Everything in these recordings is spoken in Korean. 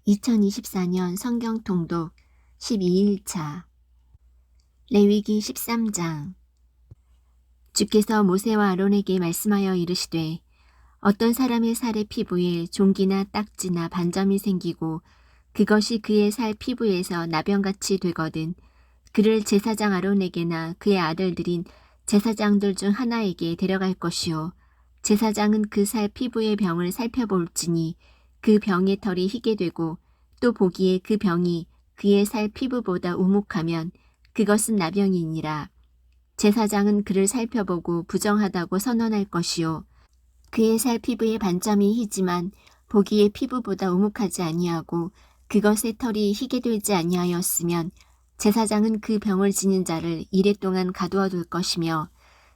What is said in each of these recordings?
2024년 성경 통독 12일차 레위기 13장. 주께서 모세와 아론에게 말씀하여 이르시되 어떤 사람의 살의 피부에 종기나 딱지나 반점이 생기고 그것이 그의 살 피부에서 나병같이 되거든 그를 제사장 아론에게나 그의 아들들인 제사장들 중 하나에게 데려갈 것이요 제사장은 그 살 피부의 병을 살펴볼지니 그 병의 털이 희게 되고 또 보기에 그 병이 그의 살 피부보다 우묵하면 그것은 나병이니라. 제사장은 그를 살펴보고 부정하다고 선언할 것이요 그의 살 피부의 반점이 희지만 보기에 피부보다 우묵하지 아니하고 그것의 털이 희게 되지 아니하였으면 제사장은 그 병을 지닌 자를 이레 동안 가두어 둘 것이며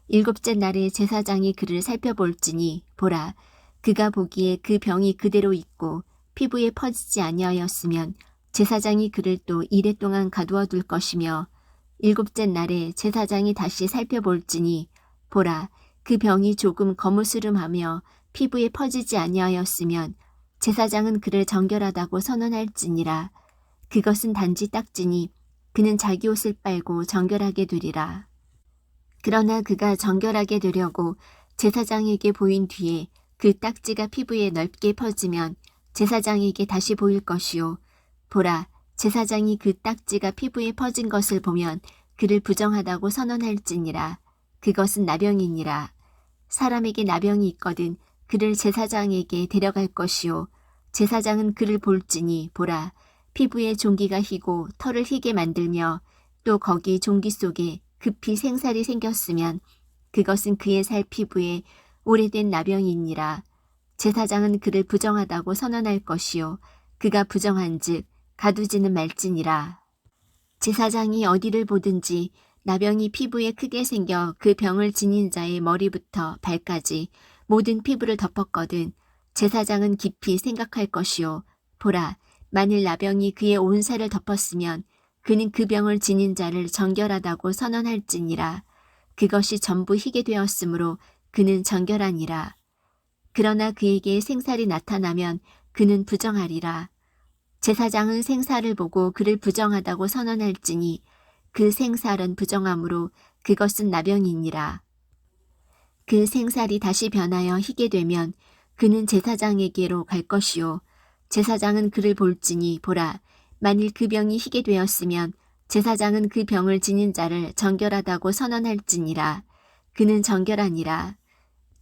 일곱째 날에 제사장이 그를 살펴볼지니 보라 그가 보기에 그 병이 그대로 있고 피부에 퍼지지 아니하였으면 제사장이 그를 또 이레 동안 가두어 둘 것이며 일곱째 날에 제사장이 다시 살펴볼지니 보라 그 병이 조금 거무스름하며 피부에 퍼지지 아니하였으면 제사장은 그를 정결하다고 선언할지니라. 그것은 단지 딱지니 그는 자기 옷을 빨고 정결하게 되리라. 그러나 그가 정결하게 되려고 제사장에게 보인 뒤에 그 딱지가 피부에 넓게 퍼지면 제사장에게 다시 보일 것이요 보라 제사장이 그 딱지가 피부에 퍼진 것을 보면 그를 부정하다고 선언할지니라. 그것은 나병이니라. 사람에게 나병이 있거든 그를 제사장에게 데려갈 것이요 제사장은 그를 볼지니 보라 피부에 종기가 희고 털을 희게 만들며 또 거기 종기 속에 급히 생살이 생겼으면 그것은 그의 살 피부에 오래된 나병이니라. 제사장은 그를 부정하다고 선언할 것이요 그가 부정한즉 가두지는 말지니라. 제사장이 어디를 보든지 나병이 피부에 크게 생겨 그 병을 지닌 자의 머리부터 발까지 모든 피부를 덮었거든 제사장은 깊이 생각할 것이요 보라 만일 나병이 그의 온 살을 덮었으면 그는 그 병을 지닌 자를 정결하다고 선언할지니라. 그것이 전부 희게 되었으므로 그는 정결하니라. 그러나 그에게 생살이 나타나면 그는 부정하리라. 제사장은 생살을 보고 그를 부정하다고 선언할지니 그 생살은 부정하므로 그것은 나병이니라. 그 생살이 다시 변하여 희게 되면 그는 제사장에게로 갈 것이요 제사장은 그를 볼지니 보라 만일 그 병이 희게 되었으면 제사장은 그 병을 지닌 자를 정결하다고 선언할지니라. 그는 정결하니라.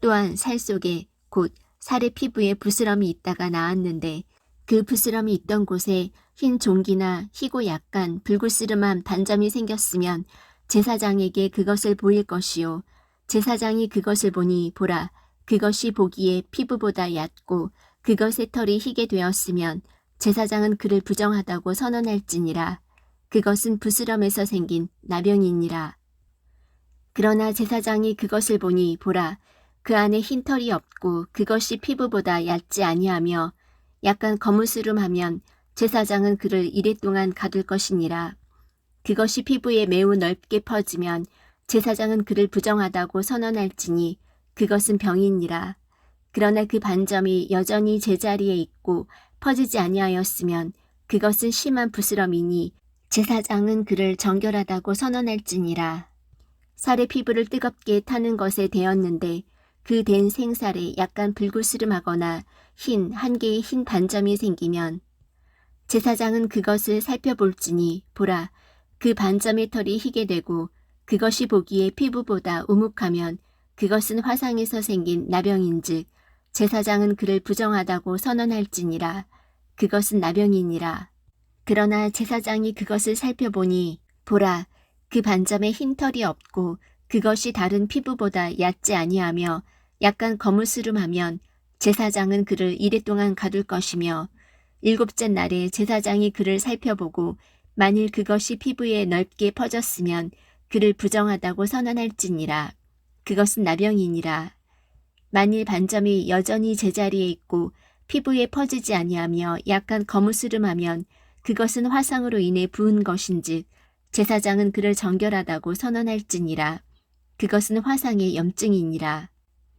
또한 살 속에 곧 살의 피부에 부스럼이 있다가 나았는데 그 부스럼이 있던 곳에 흰 종기나 희고 약간 불그스름한 반점이 생겼으면 제사장에게 그것을 보일 것이요 제사장이 그것을 보니 보라 그것이 보기에 피부보다 얕고 그것의 털이 희게 되었으면 제사장은 그를 부정하다고 선언할지니라. 그것은 부스럼에서 생긴 나병이니라. 그러나 제사장이 그것을 보니 보라 그 안에 흰 털이 없고 그것이 피부보다 얕지 아니하며 약간 거무스름하면 제사장은 그를 이레 동안 가둘 것이니라. 그것이 피부에 매우 넓게 퍼지면 제사장은 그를 부정하다고 선언할지니 그것은 병이니라. 그러나 그 반점이 여전히 제자리에 있고 퍼지지 아니하였으면 그것은 심한 부스럼이니 제사장은 그를 정결하다고 선언할지니라. 살의 피부를 뜨겁게 타는 것에 대었는데 그 된 생살에 약간 불그스름하거나 한 개의 흰 반점이 생기면 제사장은 그것을 살펴볼지니 보라 그 반점의 털이 희게 되고 그것이 보기에 피부보다 우묵하면 그것은 화상에서 생긴 나병인즉 제사장은 그를 부정하다고 선언할지니라. 그것은 나병이니라. 그러나 제사장이 그것을 살펴보니 보라 그 반점에 흰 털이 없고 그것이 다른 피부보다 얕지 아니하며 약간 거무스름하면 제사장은 그를 이레 동안 가둘 것이며 일곱째 날에 제사장이 그를 살펴보고 만일 그것이 피부에 넓게 퍼졌으면 그를 부정하다고 선언할지니라. 그것은 나병이니라. 만일 반점이 여전히 제자리에 있고 피부에 퍼지지 아니하며 약간 거무스름하면 그것은 화상으로 인해 부은 것인즉 제사장은 그를 정결하다고 선언할지니라. 그것은 화상의 염증이니라.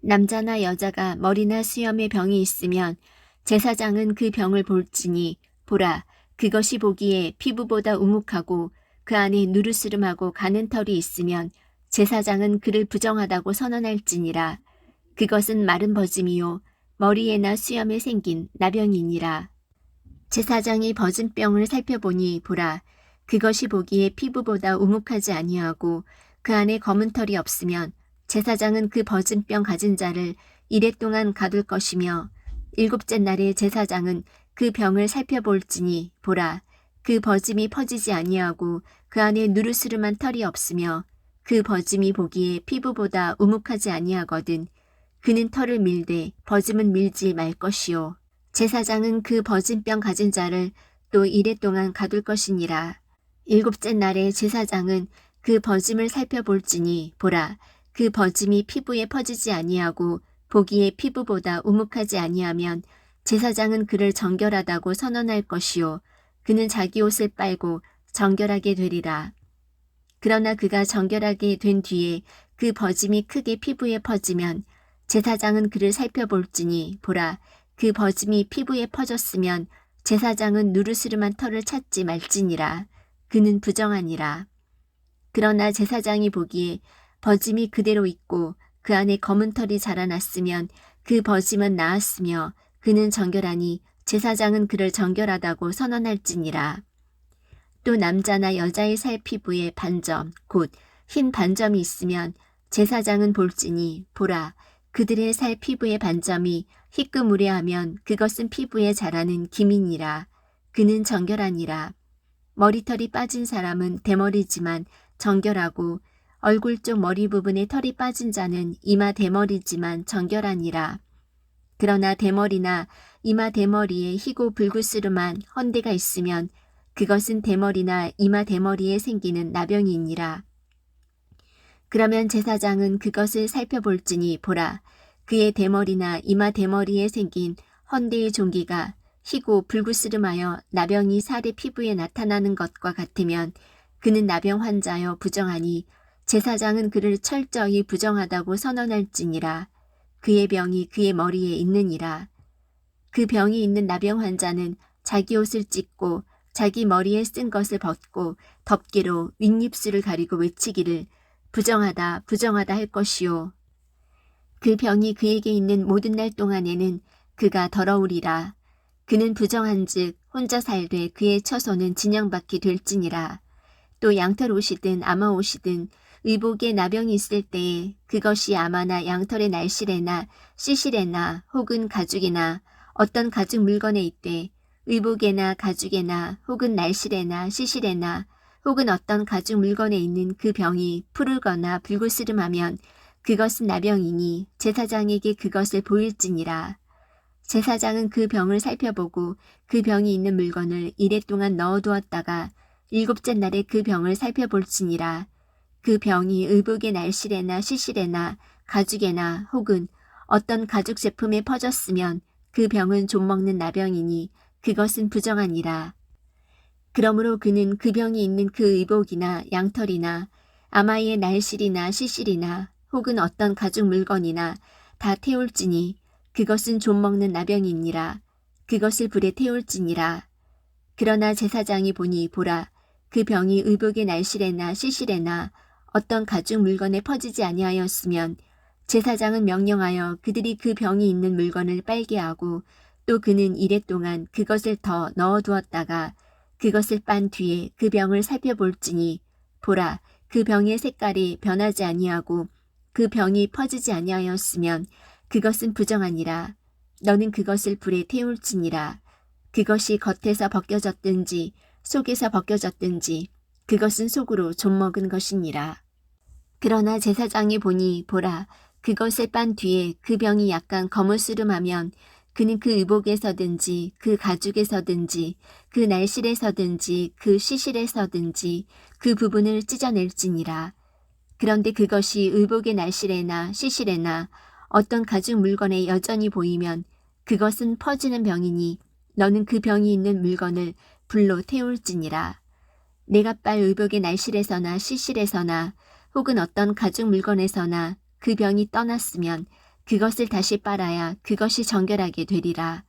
남자나 여자가 머리나 수염에 병이 있으면 제사장은 그 병을 볼지니 보라, 그것이 보기에 피부보다 우묵하고 그 안에 누르스름하고 가는 털이 있으면 제사장은 그를 부정하다고 선언할지니라. 그것은 마른 버짐이요 머리에나 수염에 생긴 나병이니라. 제사장이 버짐병을 살펴보니 보라, 그것이 보기에 피부보다 우묵하지 아니하고 그 안에 검은 털이 없으면 제사장은 그 버짐병 가진 자를 이레 동안 가둘 것이며 일곱째 날에 제사장은 그 병을 살펴볼지니 보라, 그 버짐이 퍼지지 아니하고 그 안에 누르스름한 털이 없으며 그 버짐이 보기에 피부보다 우묵하지 아니하거든 그는 털을 밀되 버짐은 밀지 말 것이요. 제사장은 그 버짐병 가진 자를 또 이레 동안 가둘 것이니라. 일곱째 날에 제사장은 그 버짐을 살펴볼지니 보라, 그 버짐이 피부에 퍼지지 아니하고 보기에 피부보다 우묵하지 아니하면 제사장은 그를 정결하다고 선언할 것이요. 그는 자기 옷을 빨고 정결하게 되리라. 그러나 그가 정결하게 된 뒤에 그 버짐이 크게 피부에 퍼지면 제사장은 그를 살펴볼지니 보라, 그 버짐이 피부에 퍼졌으면 제사장은 누르스름한 털을 찾지 말지니라. 그는 부정하니라. 그러나 제사장이 보기에 버짐이 그대로 있고 그 안에 검은 털이 자라났으면 그 버짐은 나았으며 그는 정결하니 제사장은 그를 정결하다고 선언할지니라. 또 남자나 여자의 살 피부에 반점, 곧 흰 반점이 있으면 제사장은 볼지니 보라, 그들의 살 피부의 반점이 희끄무레하면 그것은 피부에 자라는 기민이라. 그는 정결하니라. 머리털이 빠진 사람은 대머리지만 정결하고 얼굴 쪽 머리 부분에 털이 빠진 자는 이마 대머리지만 정결하니라. 그러나 대머리나 이마 대머리에 희고 불구스름한 헌대가 있으면 그것은 대머리나 이마 대머리에 생기는 나병이니라. 그러면 제사장은 그것을 살펴볼지니 보라, 그의 대머리나 이마 대머리에 생긴 헌대의 종기가 희고 불구스름하여 나병이 살의 피부에 나타나는 것과 같으면 그는 나병 환자여 부정하니 제사장은 그를 철저히 부정하다고 선언할지니라. 그의 병이 그의 머리에 있느니라. 그 병이 있는 나병 환자는 자기 옷을 찢고 자기 머리에 쓴 것을 벗고 덮개로 윗입술을 가리고 외치기를 부정하다 부정하다 할 것이요. 그 병이 그에게 있는 모든 날 동안에는 그가 더러우리라. 그는 부정한즉 혼자 살되 그의 처소는 진영받게 될지니라. 또 양털 옷이든 아마 옷이든 의복에 나병이 있을 때에 그것이 아마나 양털의 날실에나 시실에나 혹은 가죽이나 어떤 가죽 물건에 있되 의복에나 가죽에나 혹은 날실에나 시실에나 혹은 어떤 가죽 물건에 있는 그 병이 푸르거나 불구스름하면 그것은 나병이니 제사장에게 그것을 보일지니라. 제사장은 그 병을 살펴보고 그 병이 있는 물건을 이레 동안 넣어두었다가 일곱째 날에 그 병을 살펴볼지니라. 그 병이 의복의 날실에나 시실에나 가죽에나 혹은 어떤 가죽 제품에 퍼졌으면 그 병은 좀먹는 나병이니 그것은 부정하니라. 그러므로 그는 그 병이 있는 그 의복이나 양털이나 아마이의 날실이나 시실이나 혹은 어떤 가죽 물건이나 다 태울지니 그것은 좀먹는 나병이니라. 그것을 불에 태울지니라. 그러나 제사장이 보니 보라, 그 병이 의복의 날실에나 시실에나 어떤 가죽 물건에 퍼지지 아니하였으면 제사장은 명령하여 그들이 그 병이 있는 물건을 빨게 하고 또 그는 이레 동안 그것을 더 넣어두었다가 그것을 빤 뒤에 그 병을 살펴볼지니 보라, 그 병의 색깔이 변하지 아니하고 그 병이 퍼지지 아니하였으면 그것은 부정하니라. 너는 그것을 불에 태울지니라. 그것이 겉에서 벗겨졌든지 속에서 벗겨졌든지 그것은 속으로 좀먹은 것이니라. 그러나 제사장이 보니 보라, 그것을 빤 뒤에 그 병이 약간 거무스름하면 그는 그 의복에서든지 그 가죽에서든지 그 날실에서든지 그 시실에서든지 그 부분을 찢어낼지니라. 그런데 그것이 의복의 날실에나 시실에나 어떤 가죽 물건에 여전히 보이면 그것은 퍼지는 병이니 너는 그 병이 있는 물건을 불로 태울지니라. 내가 빨 의복의 날실에서나 시실에서나 혹은 어떤 가죽 물건에서나 그 병이 떠났으면 그것을 다시 빨아야 그것이 정결하게 되리라.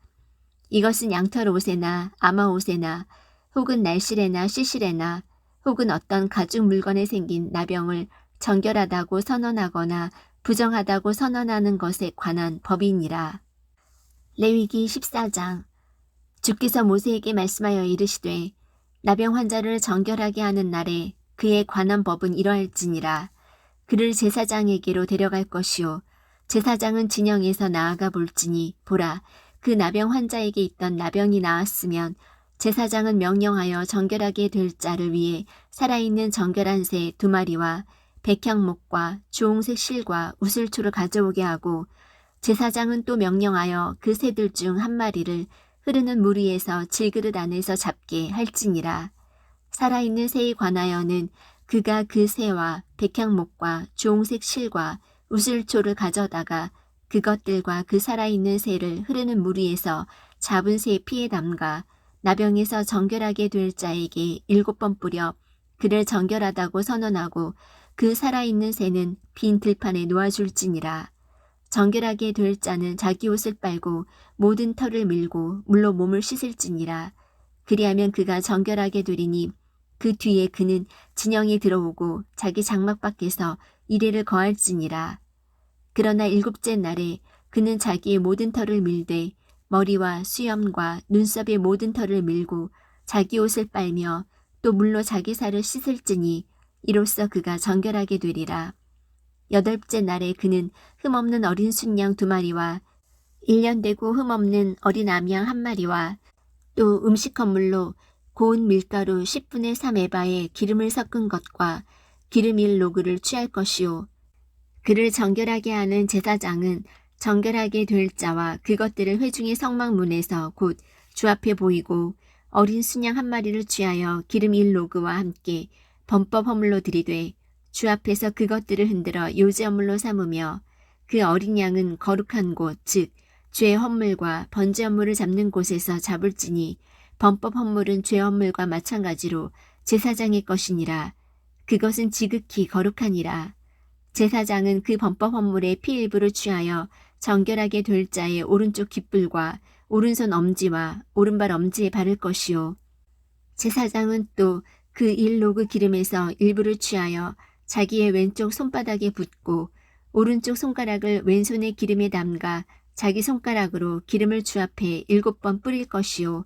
이것은 양털 옷에나 아마 옷에나 혹은 날실에나 시실에나 혹은 어떤 가죽 물건에 생긴 나병을 정결하다고 선언하거나 부정하다고 선언하는 것에 관한 법이니라. 레위기 14장. 주께서 모세에게 말씀하여 이르시되 나병 환자를 정결하게 하는 날에 그에 관한 법은 이러할지니라. 그를 제사장에게로 데려갈 것이요 제사장은 진영에서 나아가 볼지니 보라 그 나병 환자에게 있던 나병이 나았으면 제사장은 명령하여 정결하게 될 자를 위해 살아있는 정결한 새 2마리와 백향목과 주홍색 실과 우슬초를 가져오게 하고 제사장은 또 명령하여 그 새들 중 1마리를 흐르는 물 위에서 질그릇 안에서 잡게 할지니라. 살아있는 새에 관하여는 그가 그 새와 백향목과 주홍색 실과 우슬초를 가져다가 그것들과 그 살아있는 새를 흐르는 물 위에서 잡은 새의 피에 담가 나병에서 정결하게 될 자에게 7번 뿌려 그를 정결하다고 선언하고 그 살아있는 새는 빈 들판에 놓아줄지니라. 정결하게 될 자는 자기 옷을 빨고 모든 털을 밀고 물로 몸을 씻을지니라. 그리하면 그가 정결하게 되리니 그 뒤에 그는 진영에 들어오고 자기 장막 밖에서 이레를 거할지니라. 그러나 7째 날에 그는 자기의 모든 털을 밀되 머리와 수염과 눈썹의 모든 털을 밀고 자기 옷을 빨며 또 물로 자기 살을 씻을지니 이로써 그가 정결하게 되리라. 8째 날에 그는 흠없는 어린 순양 2마리와 1년 되고 흠없는 어린 암양 1마리와 또 음식 헌물로 고운 밀가루 10분의 3 에바에 기름을 섞은 것과 기름 1로그를 취할 것이요 그를 정결하게 하는 제사장은 정결하게 될 자와 그것들을 회중의 성막문에서 곧 주 앞에 보이고 어린 순양 1마리를 취하여 기름 1로그와 함께 범법 허물로 들이되 주 앞에서 그것들을 흔들어 요제 허물로 삼으며 그 어린 양은 거룩한 곳 즉 죄 헌물과 번제 헌물을 잡는 곳에서 잡을지니 범법 헌물은 죄 헌물과 마찬가지로 제사장의 것이니라. 그것은 지극히 거룩하니라. 제사장은 그 범법 헌물의 피 일부를 취하여 정결하게 될 자의 오른쪽 깃불과 오른손 엄지와 오른발 엄지에 바를 것이요 제사장은 또 그 1로그 기름에서 일부를 취하여 자기의 왼쪽 손바닥에 붓고 오른쪽 손가락을 왼손의 기름에 담가 자기 손가락으로 기름을 주 앞에 7번 뿌릴 것이요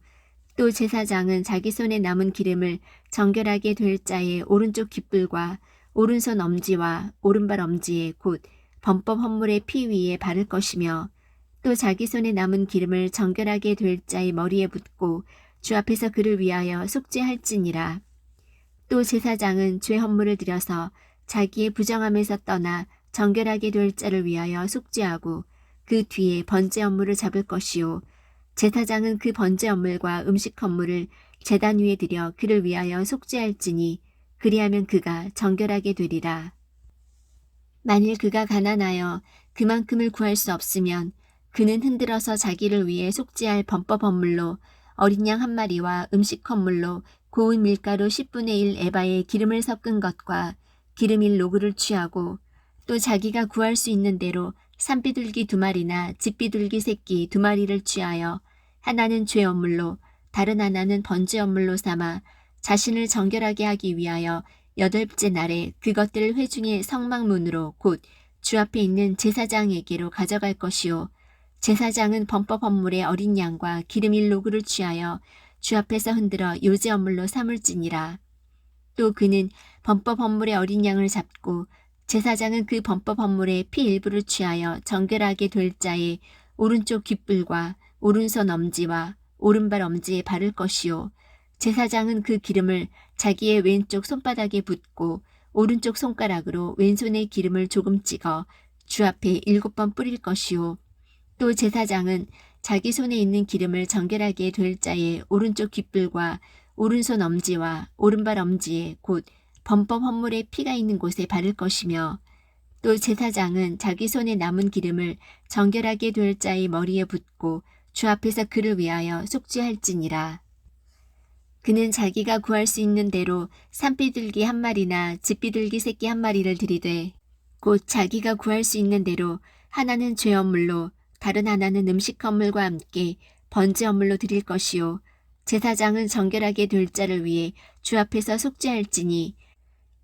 또 제사장은 자기 손에 남은 기름을 정결하게 될 자의 오른쪽 깃불과 오른손 엄지와 오른발 엄지에 곧 범법 헌물의 피 위에 바를 것이며 또 자기 손에 남은 기름을 정결하게 될 자의 머리에 붓고 주 앞에서 그를 위하여 속죄할지니라. 또 제사장은 죄 헌물을 드려서 자기의 부정함에서 떠나 정결하게 될 자를 위하여 속죄하고 그 뒤에 번제 헌물을 잡을 것이요 제사장은 그 번제 헌물과 음식 헌물을 제단 위에 드려 그를 위하여 속죄할지니 그리하면 그가 정결하게 되리라. 만일 그가 가난하여 그만큼을 구할 수 없으면 그는 흔들어서 자기를 위해 속죄할 범법 헌물로 어린 양 1마리와 음식 헌물로 고운 밀가루 10분의 1 에바에 기름을 섞은 것과 기름 1로그를 취하고 또 자기가 구할 수 있는 대로 산비둘기 2마리나 집비둘기 새끼 2마리를 취하여 하나는 죄 헌물로 다른 하나는 번제 헌물로 삼아 자신을 정결하게 하기 위하여 8째 날에 그것들을 회중의 성막문으로 곧 주 앞에 있는 제사장에게로 가져갈 것이요 제사장은 범법 헌물의 어린 양과 기름 1로그를 취하여 주 앞에서 흔들어 요제 헌물로 삼을지니라. 또 그는 범법 헌물의 어린 양을 잡고 제사장은 그 범법 헌물의 피 일부를 취하여 정결하게 될 자의 오른쪽 깃불과 오른손 엄지와 오른발 엄지에 바를 것이요 제사장은 그 기름을 자기의 왼쪽 손바닥에 붓고 오른쪽 손가락으로 왼손의 기름을 조금 찍어 주 앞에 7번 뿌릴 것이요 또 제사장은 자기 손에 있는 기름을 정결하게 될 자의 오른쪽 깃불과 오른손 엄지와 오른발 엄지에 곧 범법 헌물의 피가 있는 곳에 바를 것이며 또 제사장은 자기 손에 남은 기름을 정결하게 될 자의 머리에 붓고 주 앞에서 그를 위하여 속죄할지니라. 그는 자기가 구할 수 있는 대로 산비둘기 1마리나 집비둘기 새끼 1마리를 들이되 곧 자기가 구할 수 있는 대로 하나는 죄 헌물로 다른 하나는 음식 헌물과 함께 번제 언물로 드릴 것이요 제사장은 정결하게 될 자를 위해 주 앞에서 속죄할지니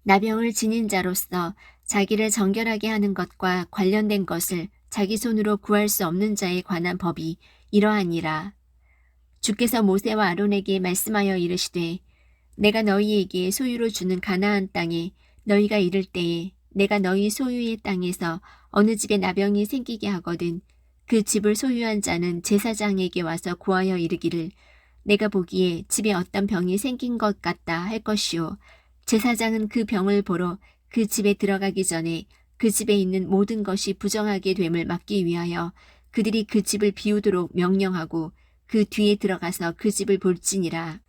나병을 지닌 자로서 자기를 정결하게 하는 것과 관련된 것을 자기 손으로 구할 수 없는 자에 관한 법이 이러하니라. 주께서 모세와 아론에게 말씀하여 이르시되 내가 너희에게 소유로 주는 가나안 땅에 너희가 이를 때에 내가 너희 소유의 땅에서 어느 집에 나병이 생기게 하거든 그 집을 소유한 자는 제사장에게 와서 구하여 이르기를 내가 보기에 집에 어떤 병이 생긴 것 같다 할 것이요 제사장은 그 병을 보러 그 집에 들어가기 전에 그 집에 있는 모든 것이 부정하게 됨을 막기 위하여 그들이 그 집을 비우도록 명령하고 그 뒤에 들어가서 그 집을 볼지니라.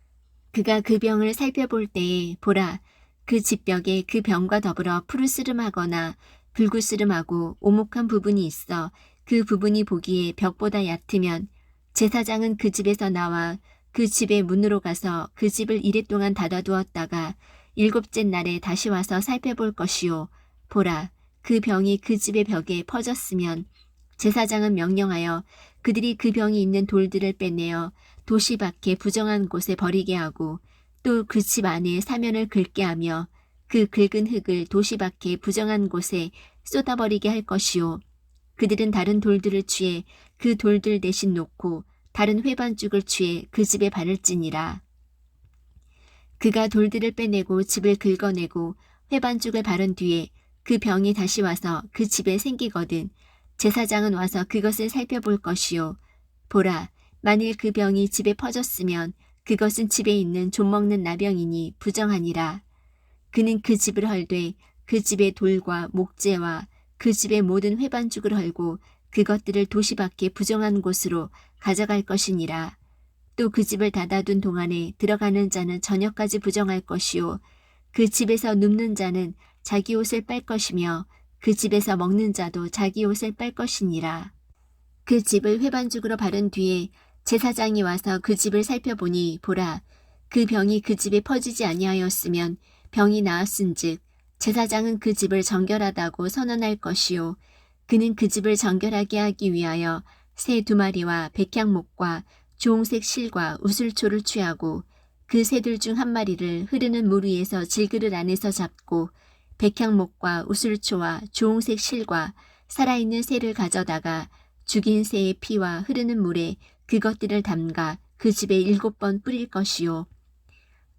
그가 그 병을 살펴볼 때에 보라 그 집벽에 그 병과 더불어 푸르스름하거나 불구스름하고 오목한 부분이 있어 그 부분이 보기에 벽보다 얕으면 제사장은 그 집에서 나와 그 집의 문으로 가서 그 집을 이레 동안 닫아두었다가 일곱째 날에 다시 와서 살펴볼 것이요 보라 그 병이 그 집의 벽에 퍼졌으면 제사장은 명령하여 그들이 그 병이 있는 돌들을 빼내어 도시 밖에 부정한 곳에 버리게 하고 또 그 집 안에 사면을 긁게 하며 그 긁은 흙을 도시 밖에 부정한 곳에 쏟아버리게 할 것이요 그들은 다른 돌들을 취해 그 돌들 대신 놓고 다른 회반죽을 취해 그 집에 바를지니라. 그가 돌들을 빼내고 집을 긁어내고 회반죽을 바른 뒤에 그 병이 다시 와서 그 집에 생기거든 제사장은 와서 그것을 살펴볼 것이요 보라 만일 그 병이 집에 퍼졌으면 그것은 집에 있는 좀먹는 나병이니 부정하니라. 그는 그 집을 헐되 그 집의 돌과 목재와 그 집의 모든 회반죽을 헐고 그것들을 도시 밖에 부정한 곳으로 가져갈 것이니라. 또 그 집을 닫아둔 동안에 들어가는 자는 저녁까지 부정할 것이요 그 집에서 눕는 자는 자기 옷을 빨 것이며 그 집에서 먹는 자도 자기 옷을 빨 것이니라. 그 집을 회반죽으로 바른 뒤에 제사장이 와서 그 집을 살펴보니 보라 그 병이 그 집에 퍼지지 아니하였으면 병이 나았은즉 제사장은 그 집을 정결하다고 선언할 것이요 그는 그 집을 정결하게 하기 위하여 새 2마리와 백향목과 주홍색 실과 우슬초를 취하고 그 새들 중 한 마리를 흐르는 물 위에서 질그릇 안에서 잡고 백향목과 우슬초와 주홍색 실과 살아있는 새를 가져다가 죽인 새의 피와 흐르는 물에 그것들을 담가 그 집에 7번 뿌릴 것이요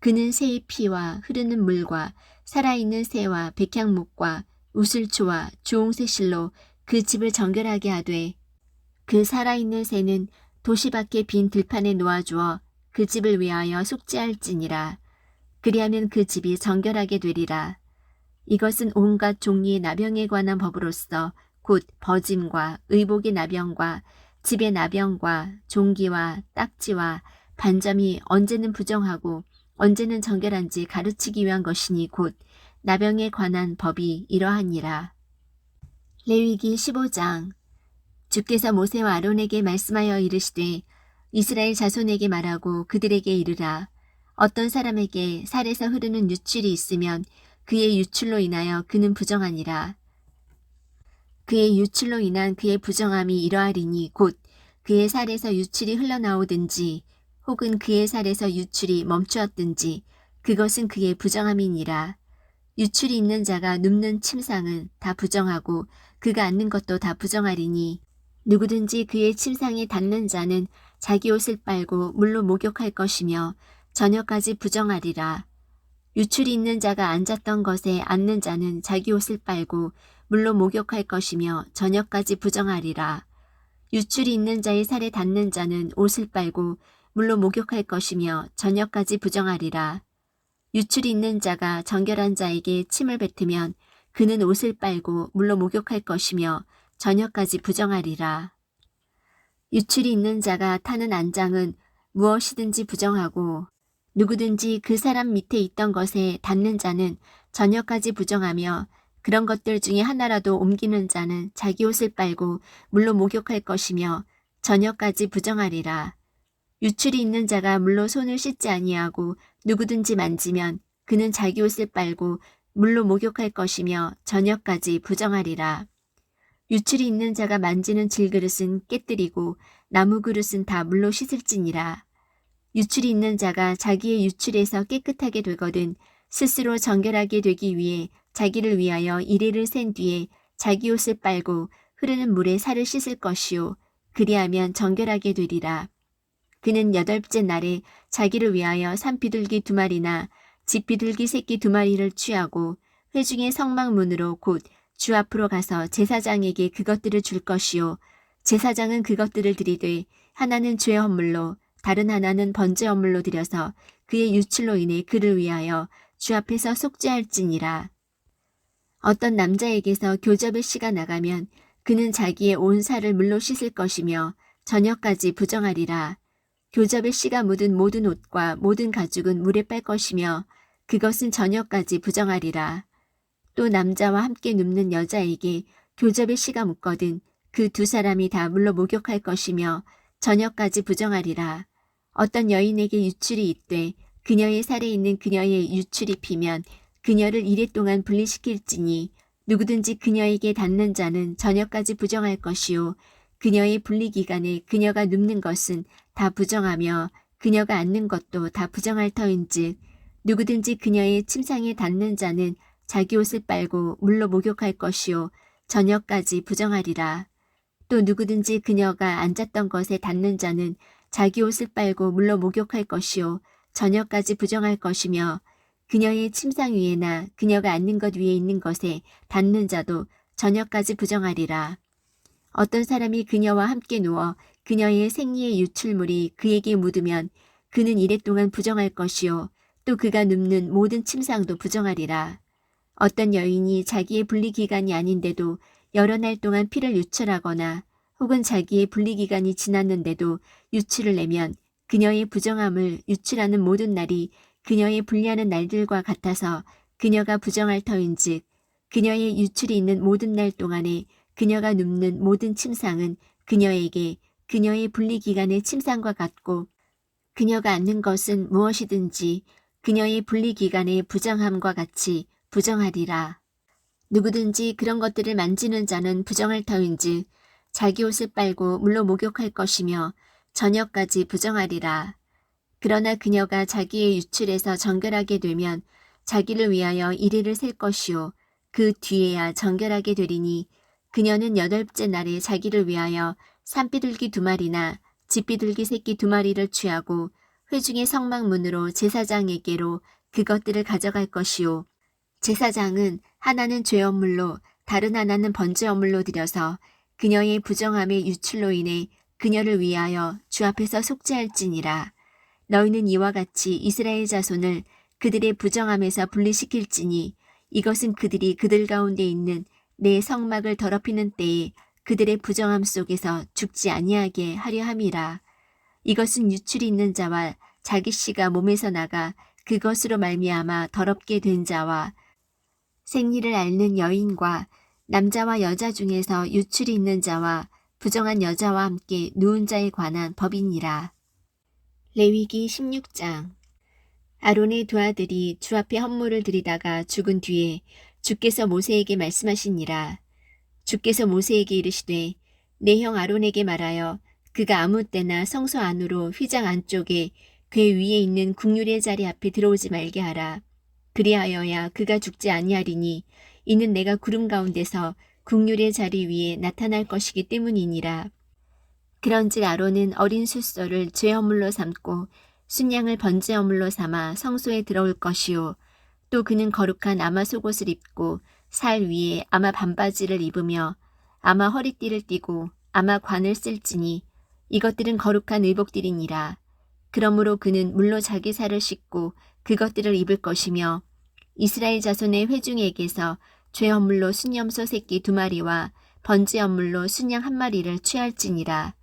그는 새의 피와 흐르는 물과 살아있는 새와 백향목과 우슬초와 주홍색 실로 그 집을 정결하게 하되 그 살아있는 새는 도시 밖에 빈 들판에 놓아주어 그 집을 위하여 속죄할지니라. 그리하면 그 집이 정결하게 되리라. 이것은 온갖 종류의 나병에 관한 법으로서 곧 버짐과 의복의 나병과 집의 나병과 종기와 딱지와 반점이 언제는 부정하고 언제는 정결한지 가르치기 위한 것이니 곧 나병에 관한 법이 이러하니라. 레위기 15장 주께서 모세와 아론에게 말씀하여 이르시되 이스라엘 자손에게 말하고 그들에게 이르라. 어떤 사람에게 살에서 흐르는 유출이 있으면 그의 유출로 인하여 그는 부정하니라. 그의 유출로 인한 그의 부정함이 이러하리니 곧 그의 살에서 유출이 흘러나오든지 혹은 그의 살에서 유출이 멈추었든지 그것은 그의 부정함이니라. 유출이 있는 자가 눕는 침상은 다 부정하고 그가 앉는 것도 다 부정하리니 누구든지 그의 침상에 닿는 자는 자기 옷을 빨고 물로 목욕할 것이며 저녁까지 부정하리라. 유출이 있는 자가 앉았던 것에 앉는 자는 자기 옷을 빨고 물로 목욕할 것이며 저녁까지 부정하리라. 유출이 있는 자의 살에 닿는 자는 옷을 빨고 물로 목욕할 것이며 저녁까지 부정하리라. 유출이 있는 자가 정결한 자에게 침을 뱉으면 그는 옷을 빨고 물로 목욕할 것이며 저녁까지 부정하리라. 유출이 있는 자가 타는 안장은 무엇이든지 부정하고 누구든지 그 사람 밑에 있던 것에 닿는 자는 저녁까지 부정하며 그런 것들 중에 하나라도 옮기는 자는 자기 옷을 빨고 물로 목욕할 것이며 저녁까지 부정하리라. 유출이 있는 자가 물로 손을 씻지 아니하고 누구든지 만지면 그는 자기 옷을 빨고 물로 목욕할 것이며 저녁까지 부정하리라. 유출이 있는 자가 만지는 질그릇은 깨뜨리고 나무 그릇은 다 물로 씻을지니라. 유출이 있는 자가 자기의 유출에서 깨끗하게 되거든 스스로 정결하게 되기 위해 자기를 위하여 이레를 센 뒤에 자기 옷을 빨고 흐르는 물에 살을 씻을 것이요 그리하면 정결하게 되리라. 그는 8째 날에 자기를 위하여 산비둘기 2마리나 집비둘기 새끼 2마리를 취하고 회중의 성막문으로 곧 주 앞으로 가서 제사장에게 그것들을 줄 것이요 제사장은 그것들을 드리되 하나는 죄 헌물로 다른 하나는 번제 헌물로 드려서 그의 유출로 인해 그를 위하여 주 앞에서 속죄할지니라. 어떤 남자에게서 교접의 씨가 나가면 그는 자기의 온 살을 물로 씻을 것이며 저녁까지 부정하리라. 교접의 씨가 묻은 모든 옷과 모든 가죽은 물에 빨 것이며 그것은 저녁까지 부정하리라. 또 남자와 함께 눕는 여자에게 교접의 씨가 묻거든 그 2사람이 다 물로 목욕할 것이며 저녁까지 부정하리라. 어떤 여인에게 유출이 있되 그녀의 살에 있는 그녀의 유출이 피면 그녀를 이레 동안 분리시킬지니 누구든지 그녀에게 닿는 자는 저녁까지 부정할 것이요 그녀의 분리기간에 그녀가 눕는 것은 다 부정하며 그녀가 앉는 것도 다 부정할 터인즉 누구든지 그녀의 침상에 닿는 자는 자기 옷을 빨고 물로 목욕할 것이요 저녁까지 부정하리라. 또 누구든지 그녀가 앉았던 것에 닿는 자는 자기 옷을 빨고 물로 목욕할 것이요 저녁까지 부정할 것이며 그녀의 침상 위에나 그녀가 앉는 것 위에 있는 것에 닿는 자도 저녁까지 부정하리라. 어떤 사람이 그녀와 함께 누워 그녀의 생리의 유출물이 그에게 묻으면 그는 이레 동안 부정할 것이요 또 그가 눕는 모든 침상도 부정하리라. 어떤 여인이 자기의 분리기간이 아닌데도 여러 날 동안 피를 유출하거나 혹은 자기의 분리기간이 지났는데도 유출을 내면 그녀의 부정함을 유출하는 모든 날이 그녀의 분리하는 날들과 같아서 그녀가 부정할 터인즉 그녀의 유출이 있는 모든 날 동안에 그녀가 눕는 모든 침상은 그녀에게 그녀의 분리기간의 침상과 같고 그녀가 앉는 것은 무엇이든지 그녀의 분리기간의 부정함과 같이 부정하리라. 누구든지 그런 것들을 만지는 자는 부정할 터인즉 자기 옷을 빨고 물로 목욕할 것이며 저녁까지 부정하리라. 그러나 그녀가 자기의 유출에서 정결하게 되면 자기를 위하여 이레를 셀 것이요 그 뒤에야 정결하게 되리니 그녀는 8째 날에 자기를 위하여 산비둘기 2마리나 집비둘기 새끼 2마리를 취하고 회중의 성막문으로 제사장에게로 그것들을 가져갈 것이요 제사장은 하나는 죄 헌물로 다른 하나는 번제 헌물로 드려서 그녀의 부정함의 유출로 인해 그녀를 위하여 주 앞에서 속죄할지니라. 너희는 이와 같이 이스라엘 자손을 그들의 부정함에서 분리시킬지니 이것은 그들이 그들 가운데 있는 내 성막을 더럽히는 때에 그들의 부정함 속에서 죽지 아니하게 하려 함이라. 이것은 유출이 있는 자와 자기 씨가 몸에서 나가 그것으로 말미암아 더럽게 된 자와 생리를 앓는 여인과 남자와 여자 중에서 유출이 있는 자와 부정한 여자와 함께 누운 자에 관한 법이니라. 레위기 16장. 아론의 2아들이 주 앞에 헌물을 드리다가 죽은 뒤에 주께서 모세에게 말씀하시니라. 주께서 모세에게 이르시되 내 형 아론에게 말하여 그가 아무 때나 성소 안으로 휘장 안쪽에 궤 위에 있는 국률의 자리 앞에 들어오지 말게 하라. 그리하여야 그가 죽지 아니하리니 이는 내가 구름 가운데서 국률의 자리 위에 나타날 것이기 때문이니라. 그런즉 아론은 어린 숫소를 죄 헌물로 삼고 순양을 번제 헌물로 삼아 성소에 들어올 것이요 또 그는 거룩한 아마 속옷을 입고 살 위에 아마 반바지를 입으며 아마 허리띠를 띠고 아마 관을 쓸지니 이것들은 거룩한 의복들이니라. 그러므로 그는 물로 자기 살을 씻고 그것들을 입을 것이며 이스라엘 자손의 회중에게서 죄 헌물로 순염소 새끼 2마리와 번제 헌물로 순양 1마리를 취할지니라.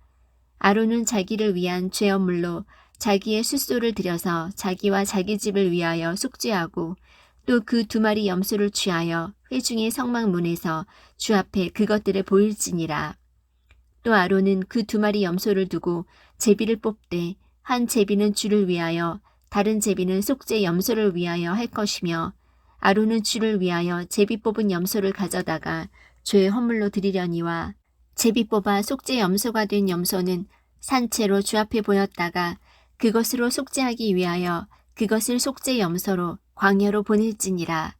아론은 자기를 위한 죄 헌물로 자기의 숫소를 들여서 자기와 자기 집을 위하여 속죄하고 또 그 2마리 염소를 취하여 회중의 성막문에서 주 앞에 그것들을 보일지니라. 또 아론은 그 2마리 염소를 두고 제비를 뽑되 한 제비는 주를 위하여 다른 제비는 속죄 염소를 위하여 할 것이며 아론은 주를 위하여 제비 뽑은 염소를 가져다가 죄 헌물로 드리려니와 제비 뽑아 속죄 염소가 된 염소는 산채로 주 앞에 보였다가 그것으로 속죄하기 위하여 그것을 속죄 염소로 광야로 보낼지니라.